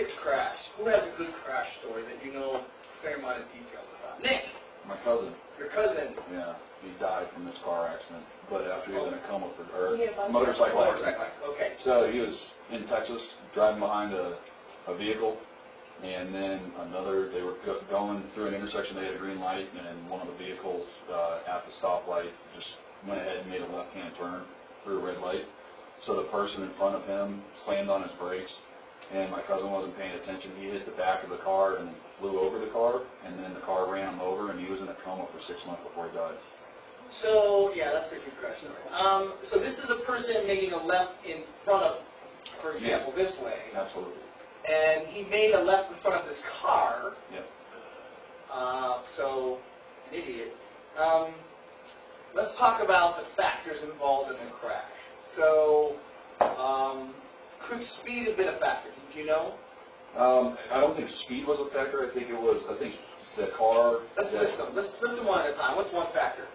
pick a crash. Who has a good crash story that you know a fair amount of details about? Nick, My cousin, your cousin. yeah, he died from this car accident, but after he was in a coma or He had a bunch of motorcycle accident. Motorcycle accident. Okay. So he was in Texas, driving behind a vehicle, and then they were going through an intersection, they had a green light, and one of the vehicles at the stoplight just went ahead and made a left-hand turn through a red light. So the person in front of him slammed on his brakes, and my cousin wasn't paying attention. He hit the back of the car and then flew over the car, and then the car ran him over, and he was in a coma for 6 months before he died. So, yeah, that's a good crash story. So this is a person making a left in front of, for example, this way. Absolutely. And he made a left in front of this car. Yep. So, an idiot. Let's talk about the factors involved in the crash. So, could speed have been a factor? Did you know? I don't think speed was a factor. I think the car. Let's list them. Let's list them one at a time. What's one factor?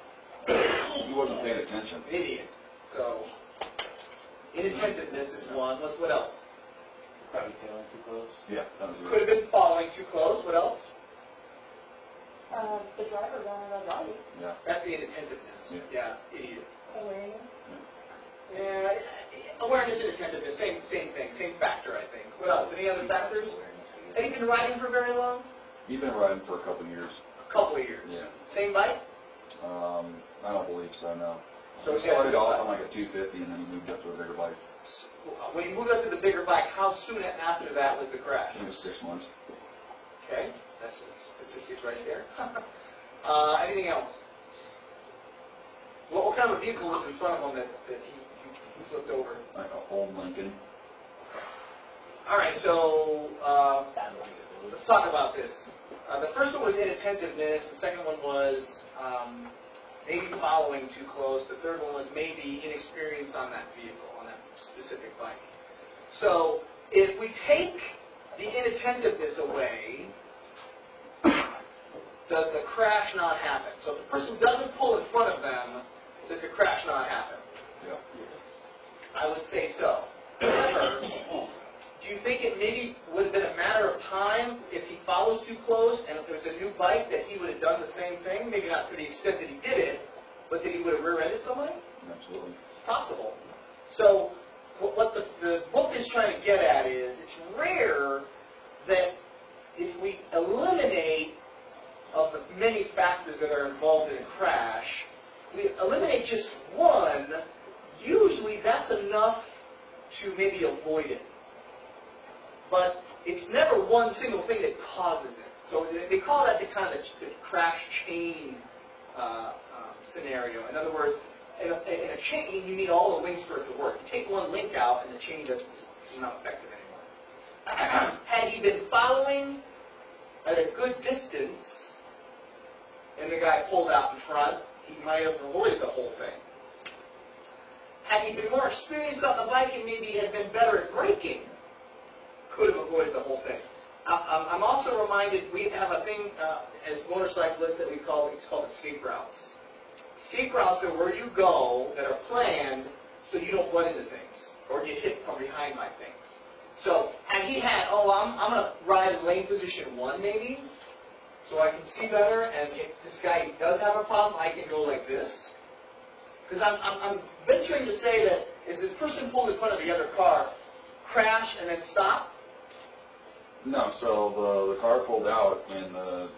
He wasn't paying attention. An idiot. So, inattentiveness is one. What else? Probably tailing too close. Yeah, that was Could have been following too close. What else? The driver going red light. Yeah. That's the inattentiveness. Yeah. Idiot. Awareness. Yeah, awareness and attentiveness, same thing, same factor, I think. What else? Any other factors? Have you been riding for very long? He'd been riding for a couple of years. A couple of years. Yeah. Same bike? I don't believe so, no. So He started off on like a 250 and then he moved up to a bigger bike. When you moved up to the bigger bike, how soon after that was the crash? It was 6 months. Okay, that's statistics right there. Anything else? What kind of a vehicle was in front of him that he flipped over? Like a old Lincoln. All right, so let's talk about this. The first one was inattentiveness. The second one was maybe following too close. The third one was maybe inexperience on that vehicle, on that specific bike. So if we take the inattentiveness away, does the crash not happen? So if the person doesn't pull in front of them, does the crash not happen? Yeah. I would say so. However, do you think it maybe would have been a matter of time if he follows too close and if there was a new bike that he would have done the same thing? Maybe not to the extent that he did it, but that he would have rear-ended somebody? Absolutely. It's possible. So what the book is trying to get at is it's rare that if we eliminate of the many factors that are involved in a crash, we eliminate just one, usually that's enough to maybe avoid it. But it's never one single thing that causes it. So they call that the kind of the crash chain scenario. In other words, in a chain, you need all the links for it to work. You take one link out, and the chain is not effective anymore. Had he been following at a good distance, and the guy pulled out in front, he might have avoided the whole thing. Had he been more experienced on the bike and maybe had been better at braking, could have avoided the whole thing. I'm also reminded we have a thing as motorcyclists that it's called escape routes. Escape routes are where you go that are planned so you don't run into things or get hit from behind by things. So had he had, I'm going to ride in lane position 1 maybe, so I can see better, and if this guy does have a problem, I can go like this. Because I'm venturing to say that as this person pulled in front of the other car, crash and then stop. No, so the car pulled out and the